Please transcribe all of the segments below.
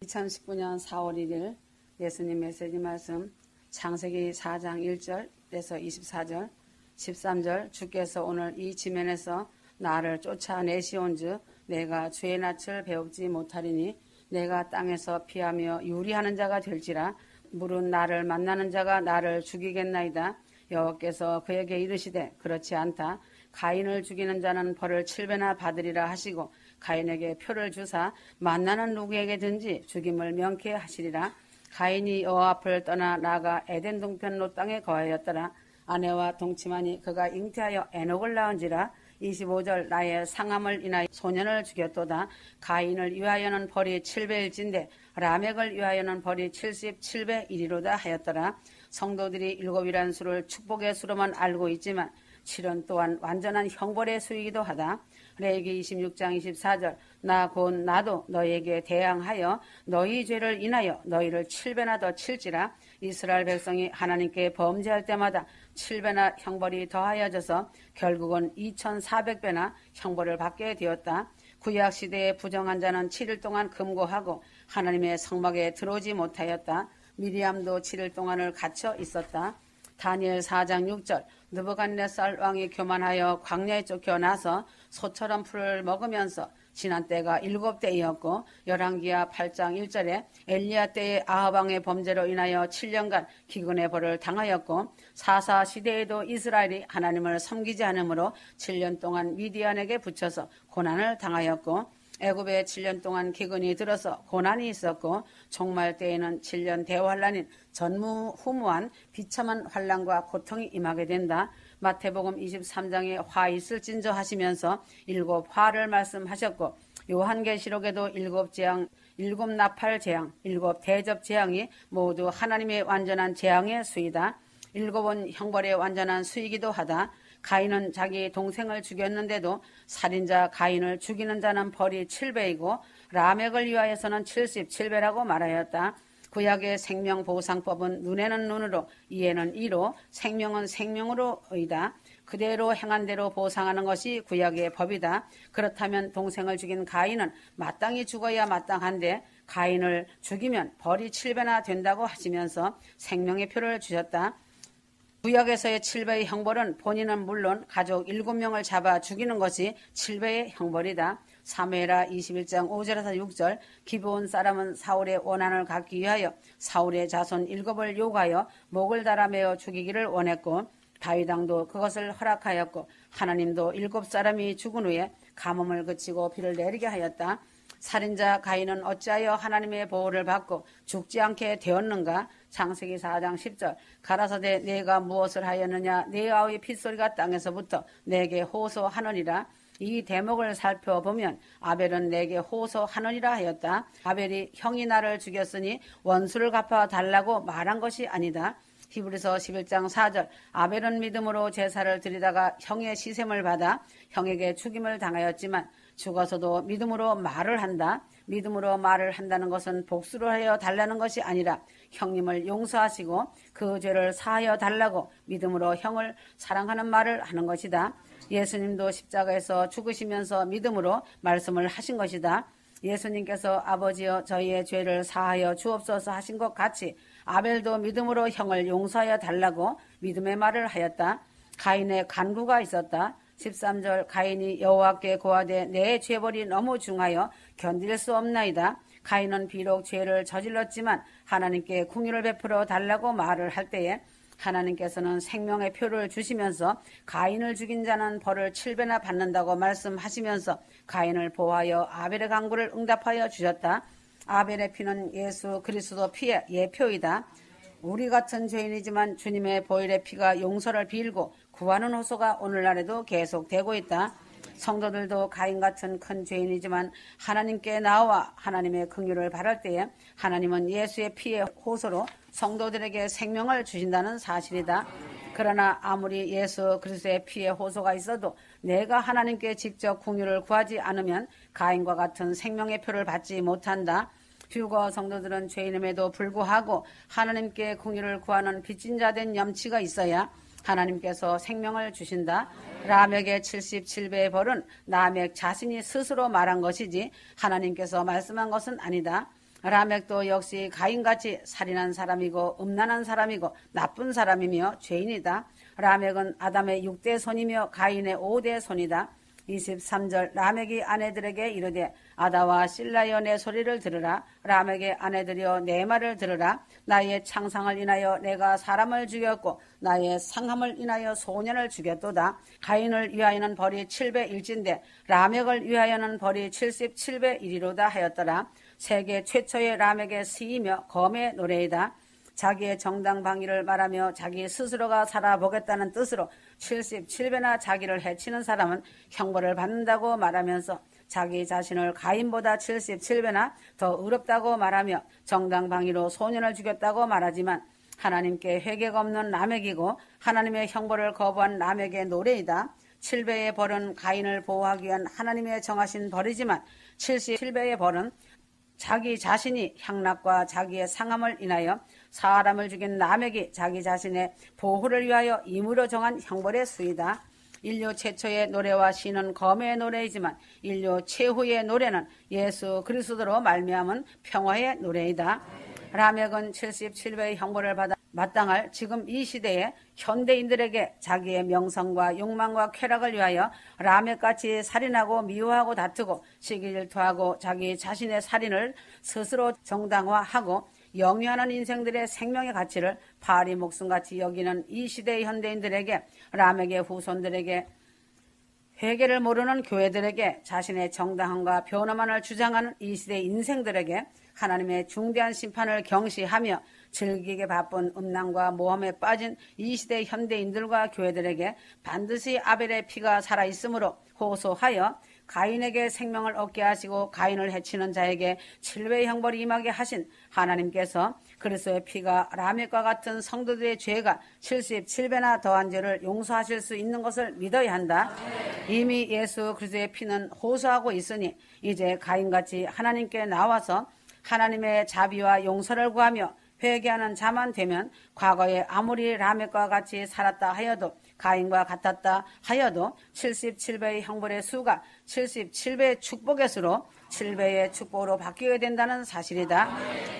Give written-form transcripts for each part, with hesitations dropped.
2019년 4월 1일 예수님 메시지 말씀 창세기 4장 1절에서 24절 13절 주께서 오늘 이 지면에서 나를 쫓아내시온즉 내가 죄의 낯을 배우지 못하리니 내가 땅에서 피하며 유리하는 자가 될지라 물은 나를 만나는 자가 나를 죽이겠나이다. 여호와께서 그에게 이르시되 그렇지 않다. 가인을 죽이는 자는 벌을 7배나 받으리라 하시고 가인에게 표를 주사 만나는 누구에게든지 죽임을 명케 하시리라. 가인이 여호와 앞을 떠나 나아가 에덴 동편 롯 땅에 거하였더라. 아내와 동침하니 그가 잉태하여 에녹을 낳은지라. 25절 나의 상함을 인하여 소년을 죽였도다. 가인을 위하여는 벌이 7배일진데 라멕을 위하여는 벌이 77배 이리로다 하였더라. 성도들이 7이라는 수를 축복의 수로만 알고 있지만 7은 또한 완전한 형벌의 수이기도 하다. 레위기 26장 24절 나 곧 나도 너희에게 대항하여 너희 죄를 인하여 너희를 7배나 더 칠지라. 이스라엘 백성이 하나님께 범죄할 때마다 7배나 형벌이 더하여져서 결국은 2400배나 형벌을 받게 되었다. 구약시대의 부정한 자는 7일 동안 금고하고 하나님의 성막에 들어오지 못하였다. 미리암도 7일 동안을 갇혀 있었다. 다니엘 4장 6절 느부갓네살 왕이 교만하여 광야에 쫓겨나서 소처럼 풀을 먹으면서 지난 때가 7대이었고 열왕기하 8장 1절에 엘리야 때의 아합 왕의 범죄로 인하여 7년간 기근의 벌을 당하였고 사사 시대에도 이스라엘이 하나님을 섬기지 않으므로 7년 동안 미디안에게 붙여서 고난을 당하였고 애굽에 7년 동안 기근이 들어서 고난이 있었고 종말 때에는 7년 대환란인 전무후무한 비참한 환란과 고통이 임하게 된다. 마태복음 23장에 화 있을진저 하시면서 7화를 말씀하셨고 요한계시록에도 7재앙, 7나팔 재앙, 7대접 재앙이 모두 하나님의 완전한 재앙의 수이다. 7은 형벌의 완전한 수이기도 하다. 가인은 자기 동생을 죽였는데도 살인자 가인을 죽이는 자는 벌이 7배이고 라멕을 위하여서는 77배라고 말하였다. 구약의 생명보상법은 눈에는 눈으로 이에는 이로 생명은 생명으로이다. 그대로 행한 대로 보상하는 것이 구약의 법이다. 그렇다면 동생을 죽인 가인은 마땅히 죽어야 마땅한데 가인을 죽이면 벌이 7배나 된다고 하시면서 생명의 표를 주셨다. 구약에서의 7배의 형벌은 본인은 물론 가족 7명을 잡아 죽이는 것이 7배의 형벌이다. 사무엘하 21장 5절에서 6절 기브온 사람은 사울의 원한을 갚기 위하여 사울의 자손 7을 요구하여 목을 달아 매어 죽이기를 원했고 다윗 왕도 그것을 허락하였고 하나님도 7사람이 죽은 후에 가뭄을 그치고 비를 내리게 하였다. 살인자 가인은 어찌하여 하나님의 보호를 받고 죽지 않게 되었는가? 창세기 4장 10절 가라사대 내가 무엇을 하였느냐? 내 아우의 핏소리가 땅에서부터 내게 호소하느니라. 이 대목을 살펴보면 아벨은 내게 호소하느니라 하였다. 아벨이 형이 나를 죽였으니 원수를 갚아달라고 말한 것이 아니다. 히브리서 11장 4절 아벨은 믿음으로 제사를 드리다가 형의 시샘을 받아 형에게 죽임을 당하였지만 죽어서도 믿음으로 말을 한다. 믿음으로 말을 한다는 것은 복수를 하여 달라는 것이 아니라 형님을 용서하시고 그 죄를 사하여 달라고 믿음으로 형을 사랑하는 말을 하는 것이다. 예수님도 십자가에서 죽으시면서 믿음으로 말씀을 하신 것이다. 예수님께서 아버지여 저희의 죄를 사하여 주옵소서 하신 것 같이 아벨도 믿음으로 형을 용서하여 달라고 믿음의 말을 하였다. 가인의 간구가 있었다. 13절 가인이 여호와께 고하되 내 죄벌이 너무 중하여 견딜 수 없나이다. 가인은 비록 죄를 저질렀지만 하나님께 궁유를 베풀어 달라고 말을 할 때에 하나님께서는 생명의 표를 주시면서 가인을 죽인 자는 벌을 7배나 받는다고 말씀하시면서 가인을 보호하여 아벨의 간구를 응답하여 주셨다. 아벨의 피는 예수 그리스도 피의 예표이다. 우리 같은 죄인이지만 주님의 보혈의 피가 용서를 빌고 구하는 호소가 오늘날에도 계속되고 있다. 성도들도 가인 같은 큰 죄인이지만 하나님께 나와 하나님의 긍휼을 바랄 때에 하나님은 예수의 피의 호소로 성도들에게 생명을 주신다는 사실이다. 그러나 아무리 예수 그리스도의 피의 호소가 있어도 내가 하나님께 직접 긍휼을 구하지 않으면 가인과 같은 생명의 표를 받지 못한다. 휴거 성도들은 죄인임에도 불구하고 하나님께 긍휼을 구하는 빚진 자 된 염치가 있어야 하나님께서 생명을 주신다. 라멕의 77배의 벌은 라멕 자신이 스스로 말한 것이지 하나님께서 말씀한 것은 아니다. 라멕도 역시 가인같이 살인한 사람이고 음란한 사람이고 나쁜 사람이며 죄인이다. 라멕은 아담의 6대 손이며 가인의 5대 손이다. 23절 라멕이 아내들에게 이르되 아다와 실라여 내 소리를 들으라. 라멕의 아내들이여 내 말을 들으라. 나의 창상을 인하여 내가 사람을 죽였고 나의 상함을 인하여 소년을 죽였도다. 가인을 위하여는 벌이 7배 1진데 라멕을 위하여는 벌이 77배 1이로다 하였더라. 세계 최초의 라멕의 시이며 검의 노래이다. 자기의 정당 방위를 말하며 자기 스스로가 살아보겠다는 뜻으로 77배나 자기를 해치는 사람은 형벌을 받는다고 말하면서 자기 자신을 가인보다 77배나 더 의롭다고 말하며 정당 방위로 소년을 죽였다고 말하지만 하나님께 회개가 없는 라멕이고 하나님의 형벌을 거부한 라멕의 노래이다. 7배의 벌은 가인을 보호하기 위한 하나님의 정하신 벌이지만 77배의 벌은 자기 자신이 향락과 자기의 상함을 인하여 사람을 죽인 라멕이 자기 자신의 보호를 위하여 임의로 정한 형벌의 수이다. 인류 최초의 노래와 시는 검의 노래이지만 인류 최후의 노래는 예수 그리스도로 말미암은 평화의 노래이다. 라멕은 77배의 형벌을 받아 마땅할 지금 이 시대의 현대인들에게 자기의 명성과 욕망과 쾌락을 위하여 라멕같이 살인하고 미워하고 다투고 시기질투하고 자기 자신의 살인을 스스로 정당화하고 영위하는 인생들의 생명의 가치를 파리 목숨같이 여기는 이 시대의 현대인들에게, 라멕의 후손들에게, 회개를 모르는 교회들에게, 자신의 정당함과 변화만을 주장하는 이 시대의 인생들에게 하나님의 중대한 심판을 경시하며 즐기게 바쁜 음란과 모험에 빠진 이 시대의 현대인들과 교회들에게 반드시 아벨의 피가 살아있으므로 호소하여 가인에게 생명을 얻게 하시고 가인을 해치는 자에게 7배의 형벌이 임하게 하신 하나님께서 그리스도의 피가 라멕과 같은 성도들의 죄가 77배나 더한 죄를 용서하실 수 있는 것을 믿어야 한다. 이미 예수 그리스도의 피는 호소하고 있으니 이제 가인같이 하나님께 나와서 하나님의 자비와 용서를 구하며 회개하는 자만 되면 과거에 아무리 라멕과 같이 살았다 하여도, 가인과 같았다 하여도 77배의 형벌의 수가 77배의 축복의 수로 7배의 축복으로 바뀌게 된다는 사실이다.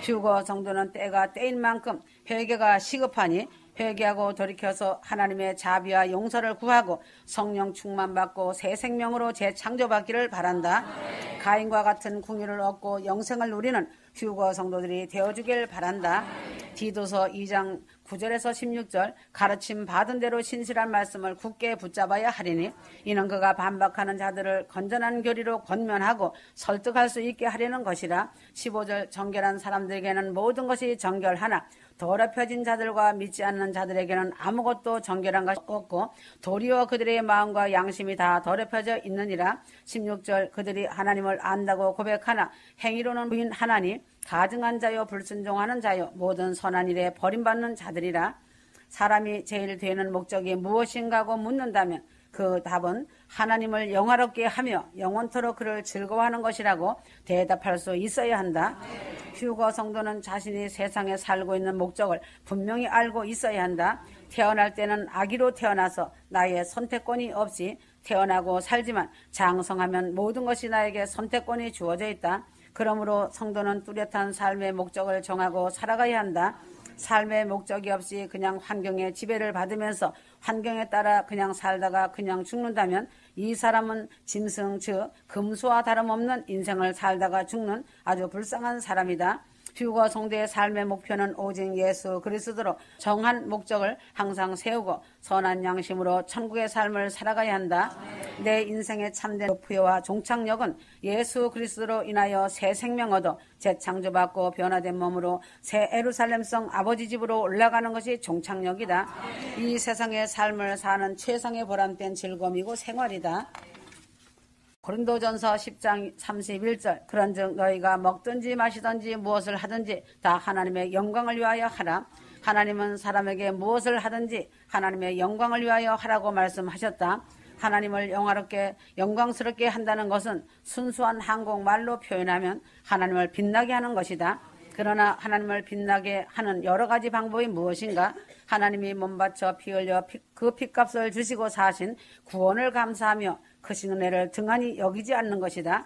휴거 성도는 때가 때인 만큼 회개가 시급하니 회개하고 돌이켜서 하나님의 자비와 용서를 구하고 성령 충만받고 새 생명으로 재창조받기를 바란다. 가인과 같은 궁유를 얻고 영생을 누리는 휴거 성도들이 되어주길 바란다. 디도서 2장 9절에서 16절, 가르침 받은 대로 신실한 말씀을 굳게 붙잡아야 하리니 이는 그가 반박하는 자들을 건전한 교리로 권면하고 설득할 수 있게 하려는 것이라. 15절, 정결한 사람들에게는 모든 것이 정결하나 더럽혀진 자들과 믿지 않는 자들에게는 아무것도 정결한 것이 없고 도리어 그들의 마음과 양심이 다 더럽혀져 있느니라. 16절, 그들이 하나님을 안다고 고백하나 행위로는 부인하나니 가증한 자요 불순종하는 자요 모든 선한 일에 버림받는 자들이라. 사람이 제일 되는 목적이 무엇인가고 묻는다면 그 답은 하나님을 영화롭게 하며 영원토록 그를 즐거워하는 것이라고 대답할 수 있어야 한다. 휴거 성도는 자신이 세상에 살고 있는 목적을 분명히 알고 있어야 한다. 태어날 때는 아기로 태어나서 나의 선택권이 없이 태어나고 살지만 장성하면 모든 것이 나에게 선택권이 주어져 있다. 그러므로 성도는 뚜렷한 삶의 목적을 정하고 살아가야 한다. 삶의 목적이 없이 그냥 환경의 지배를 받으면서 환경에 따라 그냥 살다가 그냥 죽는다면 이 사람은 짐승, 즉 금수와 다름없는 인생을 살다가 죽는 아주 불쌍한 사람이다. 휴거 성도의 삶의 목표는 오직 예수 그리스도로 정한 목적을 항상 세우고 선한 양심으로 천국의 삶을 살아가야 한다. 내 인생의 참된 목표와 종착역은 예수 그리스도로 인하여 새 생명 얻어 재창조받고 변화된 몸으로 새 예루살렘성 아버지 집으로 올라가는 것이 종착역이다. 이 세상의 삶을 사는 최상의 보람된 즐거움이고 생활이다. 고린도전서 10장 31절, 그런즉 너희가 먹든지 마시든지 무엇을 하든지 다 하나님의 영광을 위하여 하라. 하나님은 사람에게 무엇을 하든지 하나님의 영광을 위하여 하라고 말씀하셨다. 하나님을 영광스럽게 한다는 것은 순수한 한국말로 표현하면 하나님을 빛나게 하는 것이다. 그러나 하나님을 빛나게 하는 여러 가지 방법이 무엇인가? 하나님이 몸바쳐 피 흘려 그 핏값을 주시고 사신 구원을 감사하며 크신 은혜를 등한히 여기지 않는 것이다.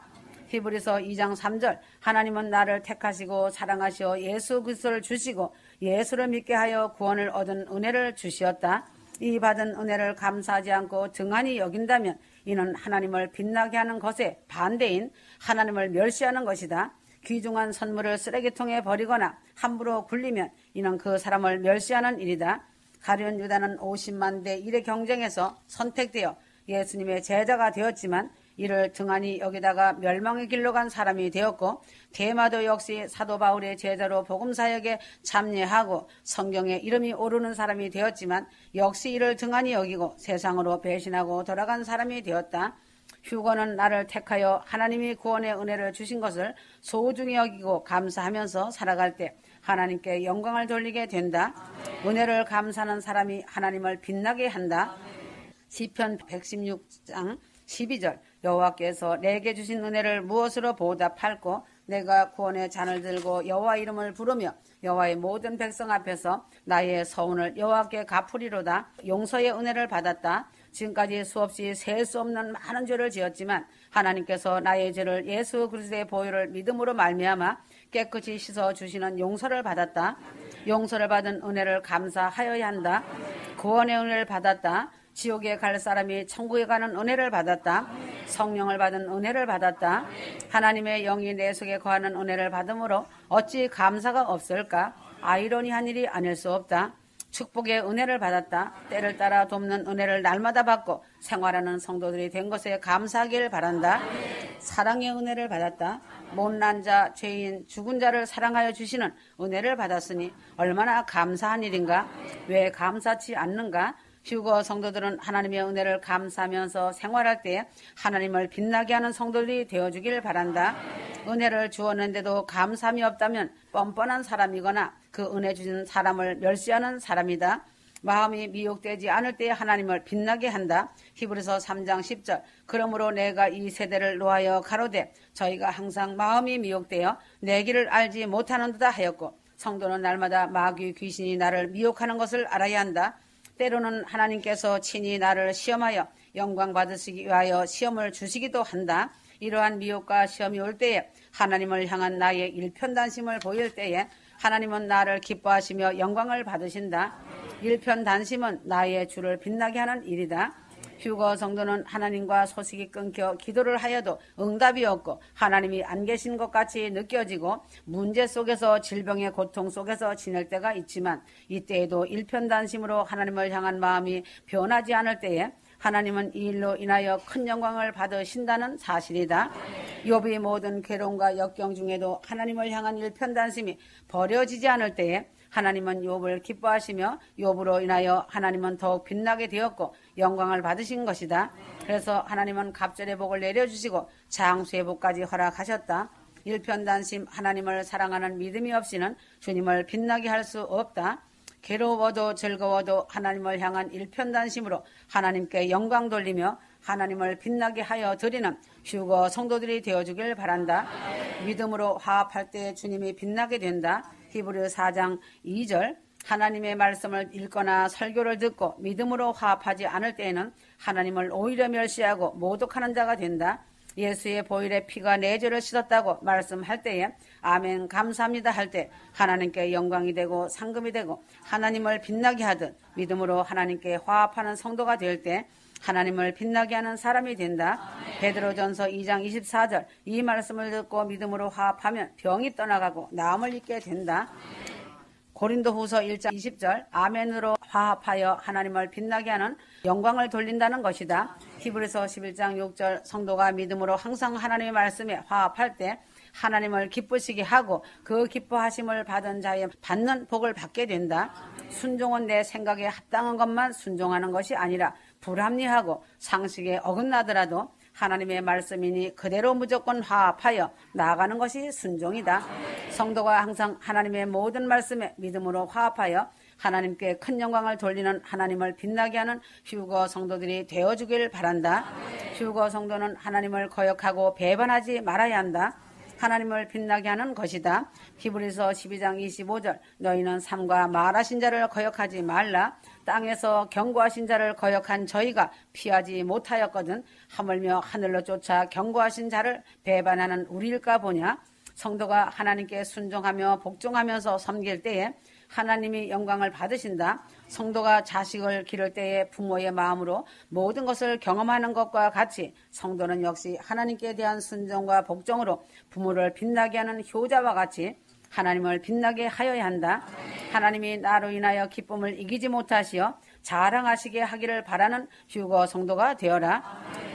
히브리서 2장 3절 하나님은 나를 택하시고 사랑하시어 예수 그리스도를 주시고 예수를 믿게 하여 구원을 얻은 은혜를 주시었다. 이 받은 은혜를 감사하지 않고 등한히 여긴다면 이는 하나님을 빛나게 하는 것의 반대인 하나님을 멸시하는 것이다. 귀중한 선물을 쓰레기통에 버리거나 함부로 굴리면 이는 그 사람을 멸시하는 일이다. 가룟 유다는 50만 대 1의 경쟁에서 선택되어 예수님의 제자가 되었지만 이를 등한히 여기다가 멸망의 길로 간 사람이 되었고, 데마도 역시 사도 바울의 제자로 복음사역에 참여하고 성경에 이름이 오르는 사람이 되었지만 역시 이를 등한히 여기고 세상으로 배신하고 돌아간 사람이 되었다. 휴거는 나를 택하여 하나님이 구원의 은혜를 주신 것을 소중히 여기고 감사하면서 살아갈 때 하나님께 영광을 돌리게 된다. 은혜를 감사하는 사람이 하나님을 빛나게 한다. 시편 116장 12절 여호와께서 내게 주신 은혜를 무엇으로 보답할꼬? 내가 구원의 잔을 들고 여호와 이름을 부르며 여호와의 모든 백성 앞에서 나의 서운을 여호와께 갚으리로다. 용서의 은혜를 받았다. 지금까지 수없이 셀 수 없는 많은 죄를 지었지만 하나님께서 나의 죄를 예수 그리스도의 보혈을 믿음으로 말미암아 깨끗이 씻어 주시는 용서를 받았다. 용서를 받은 은혜를 감사하여야 한다. 구원의 은혜를 받았다. 지옥에 갈 사람이 천국에 가는 은혜를 받았다. 성령을 받은 은혜를 받았다. 하나님의 영이 내 속에 거하는 은혜를 받음으로 어찌 감사가 없을까? 아이러니한 일이 아닐 수 없다. 축복의 은혜를 받았다. 때를 따라 돕는 은혜를 날마다 받고 생활하는 성도들이 된 것에 감사하길 바란다. 사랑의 은혜를 받았다. 못난 자, 죄인, 죽은 자를 사랑하여 주시는 은혜를 받았으니 얼마나 감사한 일인가? 왜 감사치 않는가? 휴거 성도들은 하나님의 은혜를 감사하면서 생활할 때 하나님을 빛나게 하는 성도들이 되어주길 바란다. 은혜를 주었는데도 감사함이 없다면 뻔뻔한 사람이거나 그 은혜 주신 사람을 멸시하는 사람이다. 마음이 미혹되지 않을 때 하나님을 빛나게 한다. 히브리서 3장 10절 그러므로 내가 이 세대를 노하여 가로되 저희가 항상 마음이 미혹되어 내 길을 알지 못하는 듯 하였고, 성도는 날마다 마귀 귀신이 나를 미혹하는 것을 알아야 한다. 때로는 하나님께서 친히 나를 시험하여 영광 받으시기 위하여 시험을 주시기도 한다. 이러한 미혹과 시험이 올 때에 하나님을 향한 나의 일편단심을 보일 때에 하나님은 나를 기뻐하시며 영광을 받으신다. 일편단심은 나의 주를 빛나게 하는 일이다. 휴거 성도는 하나님과 소식이 끊겨 기도를 하여도 응답이 없고 하나님이 안 계신 것 같이 느껴지고 문제 속에서 질병의 고통 속에서 지낼 때가 있지만 이때에도 일편단심으로 하나님을 향한 마음이 변하지 않을 때에 하나님은 이 일로 인하여 큰 영광을 받으신다는 사실이다. 욥이 모든 괴로움과 역경 중에도 하나님을 향한 일편단심이 버려지지 않을 때에 하나님은 욥을 기뻐하시며 욥으로 인하여 하나님은 더욱 빛나게 되었고 영광을 받으신 것이다. 그래서 하나님은 갑절의 복을 내려주시고 장수의 복까지 허락하셨다. 일편단심 하나님을 사랑하는 믿음이 없이는 주님을 빛나게 할 수 없다. 괴로워도 즐거워도 하나님을 향한 일편단심으로 하나님께 영광 돌리며 하나님을 빛나게 하여 드리는 휴거 성도들이 되어주길 바란다. 믿음으로 화합할 때 주님이 빛나게 된다. 히브리 4장 2절 하나님의 말씀을 읽거나 설교를 듣고 믿음으로 화합하지 않을 때에는 하나님을 오히려 멸시하고 모독하는 자가 된다. 예수의 보혈의 피가 내 죄를 씻었다고 말씀할 때에 아멘 감사합니다 할 때 하나님께 영광이 되고 상급이 되고 하나님을 빛나게 하듯 믿음으로 하나님께 화합하는 성도가 될 때 하나님을 빛나게 하는 사람이 된다. 베드로전서 2장 24절 이 말씀을 듣고 믿음으로 화합하면 병이 떠나가고 나음을 입게 된다. 고린도후서 1장 20절 아멘으로 화합하여 하나님을 빛나게 하는 영광을 돌린다는 것이다. 히브리서 11장 6절 성도가 믿음으로 항상 하나님의 말씀에 화합할 때 하나님을 기쁘시게 하고 그 기뻐하심을 받은 자의 받는 복을 받게 된다. 순종은 내 생각에 합당한 것만 순종하는 것이 아니라 불합리하고 상식에 어긋나더라도 하나님의 말씀이니 그대로 무조건 화합하여 나아가는 것이 순종이다. 성도가 항상 하나님의 모든 말씀에 믿음으로 화합하여 하나님께 큰 영광을 돌리는 하나님을 빛나게 하는 휴거 성도들이 되어주길 바란다. 휴거 성도는 하나님을 거역하고 배반하지 말아야 한다. 하나님을 빛나게 하는 것이다. 히브리서 12장 25절 너희는 삼가 말하신 자를 거역하지 말라. 땅에서 경고하신 자를 거역한 저희가 피하지 못하였거든 하물며 하늘로 쫓아 경고하신 자를 배반하는 우리일까 보냐. 성도가 하나님께 순종하며 복종하면서 섬길 때에 하나님이 영광을 받으신다. 성도가 자식을 기를 때에 부모의 마음으로 모든 것을 경험하는 것과 같이 성도는 역시 하나님께 대한 순종과 복종으로 부모를 빛나게 하는 효자와 같이 하나님을 빛나게 하여야 한다. 하나님이 나로 인하여 기쁨을 이기지 못하시어 자랑하시게 하기를 바라는 휴거 성도가 되어라.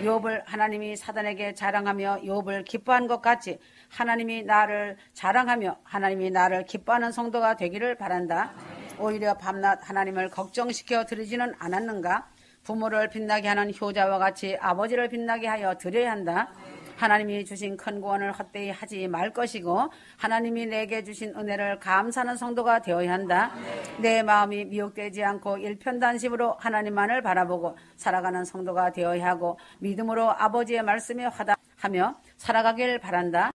욥을 하나님이 사단에게 자랑하며 욥을 기뻐한 것 같이 하나님이 나를 자랑하며 하나님이 나를 기뻐하는 성도가 되기를 바란다. 오히려 밤낮 하나님을 걱정시켜 드리지는 않았는가? 부모를 빛나게 하는 효자와 같이 아버지를 빛나게 하여 드려야 한다. 하나님이 주신 큰 구원을 헛되이 하지 말 것이고 하나님이 내게 주신 은혜를 감사하는 성도가 되어야 한다. 내 마음이 미혹되지 않고 일편단심으로 하나님만을 바라보고 살아가는 성도가 되어야 하고 믿음으로 아버지의 말씀에 화답하며 살아가길 바란다.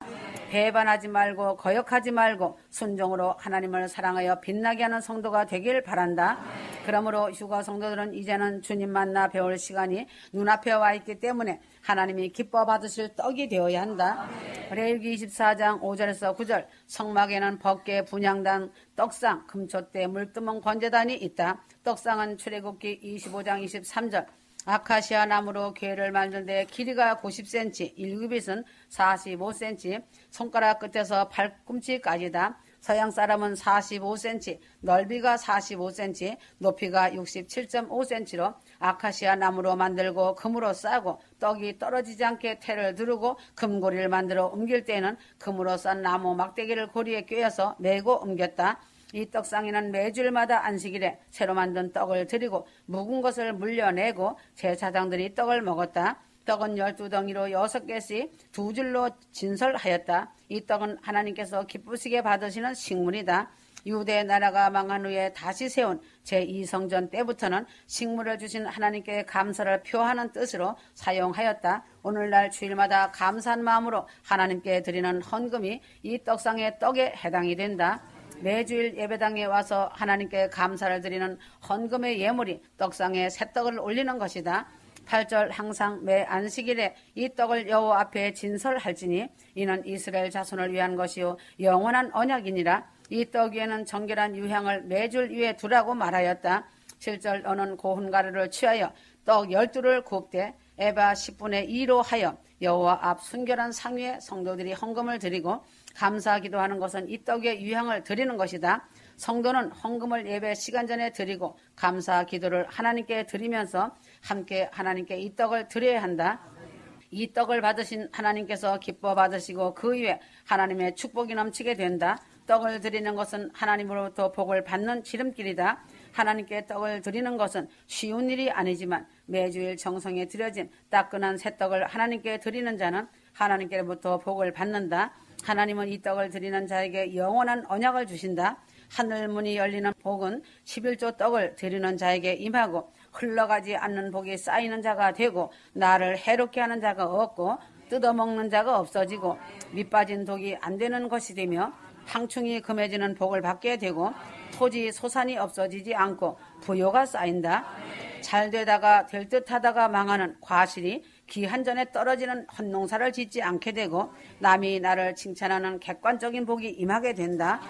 배반하지 말고 거역하지 말고 순종으로 하나님을 사랑하여 빛나게 하는 성도가 되길 바란다. 그러므로 휴거 성도들은 이제는 주님 만나 배울 시간이 눈앞에 와 있기 때문에 하나님이 기뻐 받으실 떡이 되어야 한다. 레위기 24장 5절에서 9절 성막에는 법궤 분향단 떡상 금촛대 물두멍 번제단이 있다. 떡상은 출애굽기 25장 23절 아카시아 나무로 궤를 만드는데 길이가 90cm, 일굽잇은 45cm, 손가락 끝에서 발꿈치까지다. 서양 사람은 45cm, 넓이가 45cm, 높이가 67.5cm로 아카시아 나무로 만들고 금으로 싸고 떡이 떨어지지 않게 테를 두르고 금고리를 만들어 옮길 때에는 금으로 싼 나무 막대기를 고리에 꿰어서 메고 옮겼다. 이 떡상에는 매주일마다 안식일에 새로 만든 떡을 드리고 묵은 것을 물려내고 제사장들이 떡을 먹었다. 떡은 12덩이로 6개씩 두 줄로 진설하였다. 이 떡은 하나님께서 기쁘시게 받으시는 식물이다. 유대 나라가 망한 후에 다시 세운 제2성전 때부터는 식물을 주신 하나님께 감사를 표하는 뜻으로 사용하였다. 오늘날 주일마다 감사한 마음으로 하나님께 드리는 헌금이 이 떡상의 떡에 해당이 된다. 매주일 예배당에 와서 하나님께 감사를 드리는 헌금의 예물이 떡상에 새떡을 올리는 것이다. 8절 항상 매 안식일에 이 떡을 여호와 앞에 진설할지니 이는 이스라엘 자손을 위한 것이요 영원한 언약이니라. 이 떡 위에는 정결한 유향을 매줄 위에 두라고 말하였다. 7절 너는 고운 가루를 취하여 떡 12를 굽되 에바 10분의 2로 하여 여호와 앞 순결한 상 위에 성도들이 헌금을 드리고 감사 기도하는 것은 이 떡의 유향을 드리는 것이다. 성도는 헌금을 예배 시간 전에 드리고 감사 기도를 하나님께 드리면서 함께 하나님께 이 떡을 드려야 한다. 이 떡을 받으신 하나님께서 기뻐 받으시고 그 위에 하나님의 축복이 넘치게 된다. 떡을 드리는 것은 하나님으로부터 복을 받는 지름길이다. 하나님께 떡을 드리는 것은 쉬운 일이 아니지만 매주일 정성에 드려진 따끈한 새떡을 하나님께 드리는 자는 하나님께로부터 복을 받는다. 하나님은 이 떡을 드리는 자에게 영원한 언약을 주신다. 하늘문이 열리는 복은 11조 떡을 드리는 자에게 임하고 흘러가지 않는 복이 쌓이는 자가 되고 나를 해롭게 하는 자가 없고 뜯어먹는 자가 없어지고 밑빠진 독이 안 되는 것이 되며 황충이 금해지는 복을 받게 되고 토지 소산이 없어지지 않고 부요가 쌓인다. 잘 되다가 될 듯하다가 망하는 과실이 기한전에 떨어지는 헛농사를 짓지 않게 되고 남이 나를 칭찬하는 객관적인 복이 임하게 된다.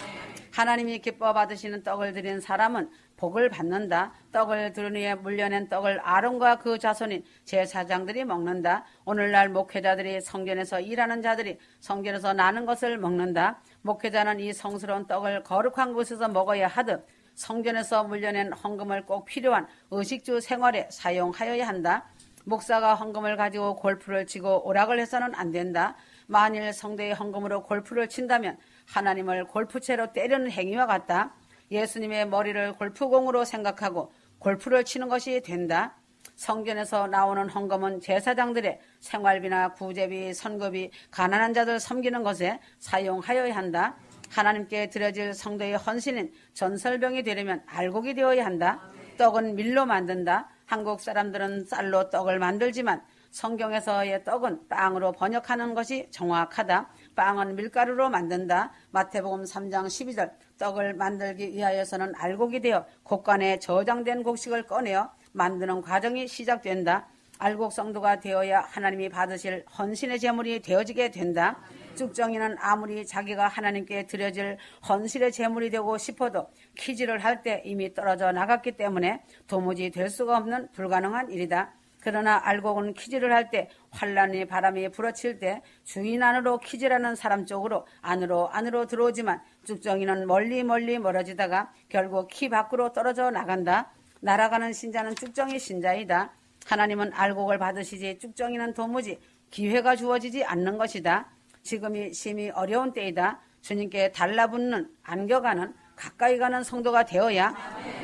하나님이 기뻐 받으시는 떡을 드린 사람은 복을 받는다. 떡을 들은 후에 물려낸 떡을 아론과 그 자손인 제사장들이 먹는다. 오늘날 목회자들이 성전에서 일하는 자들이 성전에서 나는 것을 먹는다. 목회자는 이 성스러운 떡을 거룩한 곳에서 먹어야 하듯 성전에서 물려낸 헌금을 꼭 필요한 의식주 생활에 사용하여야 한다. 목사가 헌금을 가지고 골프를 치고 오락을 해서는 안 된다. 만일 성도의 헌금으로 골프를 친다면 하나님을 골프채로 때리는 행위와 같다. 예수님의 머리를 골프공으로 생각하고 골프를 치는 것이 된다. 성전에서 나오는 헌금은 제사장들의 생활비나 구제비, 선거비, 가난한 자들 섬기는 것에 사용하여야 한다. 하나님께 드려질 성도의 헌신인 전설병이 되려면 알곡이 되어야 한다. 떡은 밀로 만든다. 한국 사람들은 쌀로 떡을 만들지만 성경에서의 떡은 빵으로 번역하는 것이 정확하다. 빵은 밀가루로 만든다. 마태복음 3장 12절 떡을 만들기 위하여서는 알곡이 되어 곡간에 저장된 곡식을 꺼내어 만드는 과정이 시작된다. 알곡 성도가 되어야 하나님이 받으실 헌신의 제물이 되어지게 된다. 쭉정이는 아무리 자기가 하나님께 드려질 헌신의 제물이 되고 싶어도 키질을 할 때 이미 떨어져 나갔기 때문에 도무지 될 수가 없는 불가능한 일이다. 그러나 알곡은 키질을 할 때 환란의 바람이 불어칠 때 주인 안으로 키질하는 사람 쪽으로 안으로 들어오지만 쭉정이는 멀리 멀어지다가 결국 키 밖으로 떨어져 나간다. 날아가는 신자는 쭉정이 신자이다. 하나님은 알곡을 받으시지 쭉정이는 도무지 기회가 주어지지 않는 것이다. 지금이 심히 어려운 때이다. 주님께 달라붙는 안겨가는 가까이 가는 성도가 되어야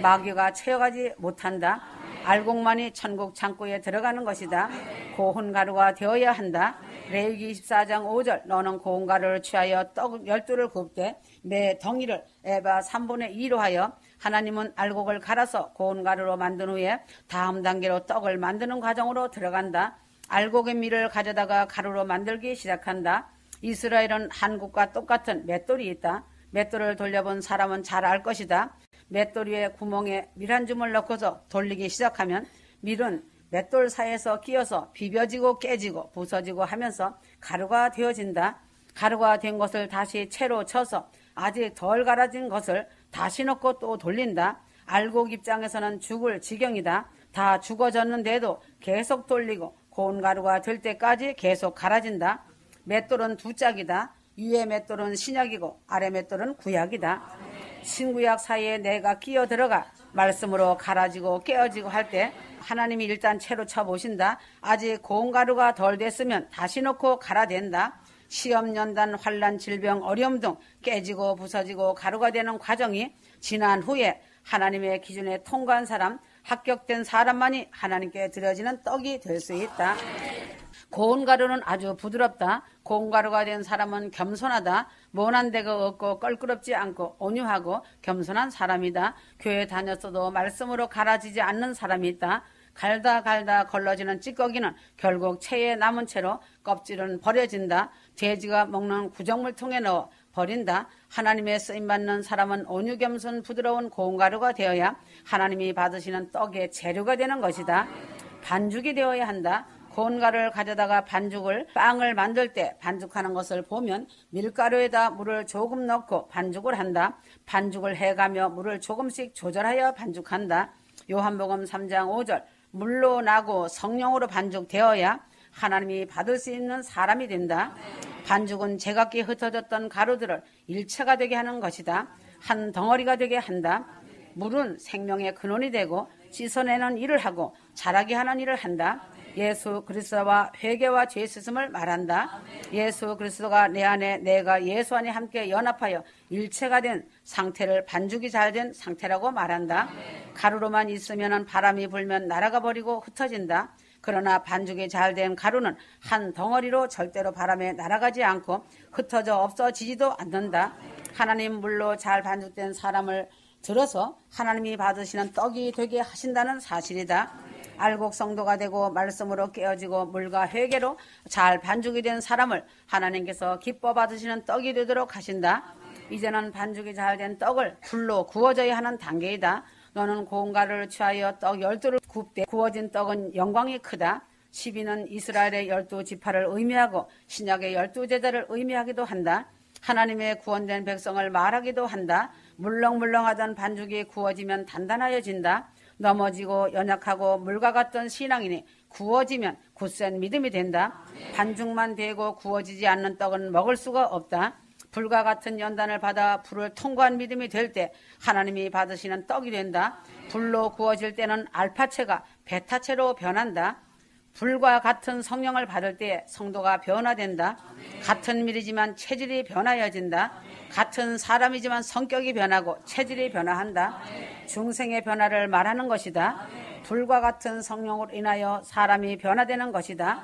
마귀가 채워가지 못한다. 알곡만이 천국 창고에 들어가는 것이다. 고운 가루가 되어야 한다. 레위기 24장 5절 너는 고운 가루를 취하여 떡 12를 굽되 매 덩이를 에바 3분의 2로 하여 하나님은 알곡을 갈아서 고운 가루로 만든 후에 다음 단계로 떡을 만드는 과정으로 들어간다. 알곡의 밀을 가져다가 가루로 만들기 시작한다. 이스라엘은 한국과 똑같은 맷돌이 있다. 맷돌을 돌려본 사람은 잘 알 것이다. 맷돌 위에 구멍에 밀 한 줌을 넣고서 돌리기 시작하면 밀은 맷돌 사이에서 끼어서 비벼지고 깨지고 부서지고 하면서 가루가 되어진다. 가루가 된 것을 다시 채로 쳐서 아직 덜 갈아진 것을 다시 넣고 또 돌린다. 알곡 입장에서는 죽을 지경이다. 다 죽어졌는데도 계속 돌리고 고운 가루가 될 때까지 계속 갈아진다. 맷돌은 두 짝이다. 위의 맷돌은 신약이고 아래 맷돌은 구약이다. 신구약 사이에 내가 끼어 들어가 말씀으로 갈아지고 깨어지고 할 때 하나님이 일단 채로 쳐보신다. 아직 고운 가루가 덜 됐으면 다시 넣고 갈아댄다. 시험, 연단, 환란, 질병, 어려움 등 깨지고 부서지고 가루가 되는 과정이 지난 후에 하나님의 기준에 통과한 사람, 합격된 사람만이 하나님께 드려지는 떡이 될 수 있다. 고운 가루는 아주 부드럽다. 고운 가루가 된 사람은 겸손하다. 모난 데가 없고 껄끄럽지 않고 온유하고 겸손한 사람이다. 교회 다녔어도 말씀으로 갈아지지 않는 사람이 있다. 갈다 걸러지는 찌꺼기는 결국 체에 남은 채로 껍질은 버려진다. 돼지가 먹는 구정물통에 넣어 버린다. 하나님의 쓰임받는 사람은 온유 겸손 부드러운 고운 가루가 되어야 하나님이 받으시는 떡의 재료가 되는 것이다. 반죽이 되어야 한다. 고운 가루를 가져다가 빵을 만들 때 반죽하는 것을 보면 밀가루에다 물을 조금 넣고 반죽을 한다. 반죽을 해가며 물을 조금씩 조절하여 반죽한다. 요한복음 3장 5절 물로 나고 성령으로 반죽되어야 하나님이 받을 수 있는 사람이 된다. 반죽은 제각기 흩어졌던 가루들을 일체가 되게 하는 것이다. 한 덩어리가 되게 한다. 물은 생명의 근원이 되고 씻어내는 일을 하고 자라게 하는 일을 한다. 예수 그리스도와 회개와 죄 씻음을 말한다. 예수 그리스도가 내 안에 내가 예수 안에 함께 연합하여 일체가 된 상태를 반죽이 잘 된 상태라고 말한다. 가루로만 있으면 바람이 불면 날아가 버리고 흩어진다. 그러나 반죽이 잘 된 가루는 한 덩어리로 절대로 바람에 날아가지 않고 흩어져 없어지지도 않는다. 하나님 물로 잘 반죽된 사람을 들어서 하나님이 받으시는 떡이 되게 하신다는 사실이다. 알곡 성도가 되고 말씀으로 깨어지고 물과 회개로 잘 반죽이 된 사람을 하나님께서 기뻐 받으시는 떡이 되도록 하신다. 이제는 반죽이 잘 된 떡을 불로 구워져야 하는 단계이다. 너는 고운 가루를 취하여 떡 12를 굽되 구워진 떡은 영광이 크다. 12는 이스라엘의 12지파를 의미하고 신약의 12제자를 의미하기도 한다. 하나님의 구원된 백성을 말하기도 한다. 물렁물렁하던 반죽이 구워지면 단단하여진다. 넘어지고 연약하고 물과 같던 신앙이니 구워지면 굳센 믿음이 된다. 반죽만 되고 구워지지 않는 떡은 먹을 수가 없다. 불과 같은 연단을 받아 불을 통과한 믿음이 될 때 하나님이 받으시는 떡이 된다. 불로 구워질 때는 알파체가 베타체로 변한다. 불과 같은 성령을 받을 때 성도가 변화된다. 같은 밀이지만 체질이 변하여진다. 같은 사람이지만 성격이 변하고 체질이 변화한다. 중생의 변화를 말하는 것이다. 불과 같은 성령으로 인하여 사람이 변화되는 것이다.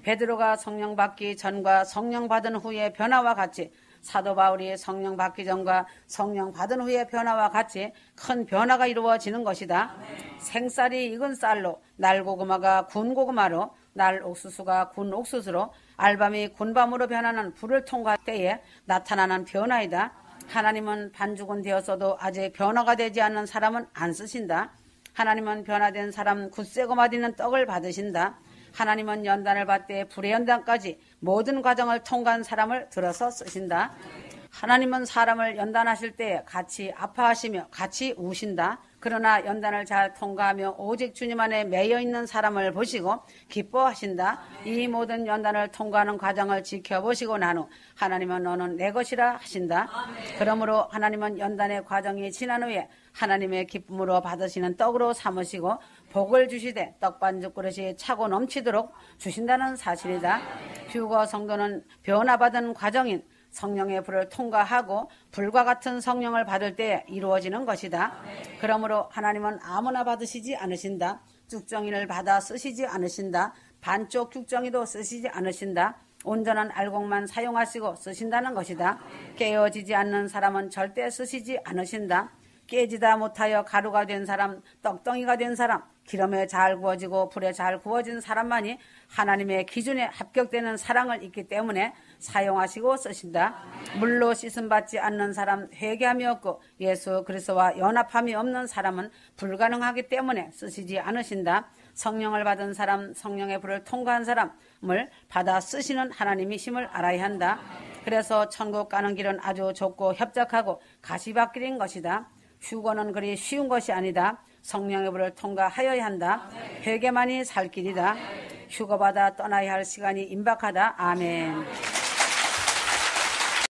베드로가 성령 받기 전과 성령 받은 후의 변화와 같이 사도 바울이 성령 받기 전과 성령 받은 후의 변화와 같이 큰 변화가 이루어지는 것이다. 생쌀이 익은 쌀로, 날 고구마가 군 고구마로, 날 옥수수가 군 옥수수로, 알밤이 군밤으로 변하는 불을 통과할 때에 나타나는 변화이다. 하나님은 반죽은 되었어도 아직 변화가 되지 않는 사람은 안 쓰신다. 하나님은 변화된 사람 굳세고 맛있는 떡을 받으신다. 하나님은 연단을 받되 불의 연단까지 모든 과정을 통과한 사람을 들어서 쓰신다. 하나님은 사람을 연단하실 때 같이 아파하시며 같이 우신다. 그러나 연단을 잘 통과하며 오직 주님 안에 매여있는 사람을 보시고 기뻐하신다. 이 모든 연단을 통과하는 과정을 지켜보시고 난 후 하나님은 너는 내 것이라 하신다. 그러므로 하나님은 연단의 과정이 지난 후에 하나님의 기쁨으로 받으시는 떡으로 삼으시고 복을 주시되 떡반죽 그릇이 차고 넘치도록 주신다는 사실이다. 휴거 성도는 변화받은 과정인 성령의 불을 통과하고 불과 같은 성령을 받을 때 이루어지는 것이다. 그러므로 하나님은 아무나 받으시지 않으신다. 쭉정이를 받아 쓰시지 않으신다. 반쪽 쭉정이도 쓰시지 않으신다. 온전한 알곡만 사용하시고 쓰신다는 것이다. 깨어지지 않는 사람은 절대 쓰시지 않으신다. 깨지다 못하여 가루가 된 사람, 떡덩이가 된 사람, 기름에 잘 구워지고 불에 잘 구워진 사람만이 하나님의 기준에 합격되는 사랑을 있기 때문에 사용하시고 쓰신다. 물로 씻음받지 않는 사람, 회개함이 없고 예수 그리스도와 연합함이 없는 사람은 불가능하기 때문에 쓰시지 않으신다. 성령을 받은 사람, 성령의 불을 통과한 사람을 받아 쓰시는 하나님이심을 알아야 한다. 그래서 천국 가는 길은 아주 좁고 협착하고 가시밭길인 것이다. 휴거는 그리 쉬운 것이 아니다. 성령의 불을 통과하여야 한다. 회개만이 살 길이다. 휴거받아 떠나야 할 시간이 임박하다. 아멘.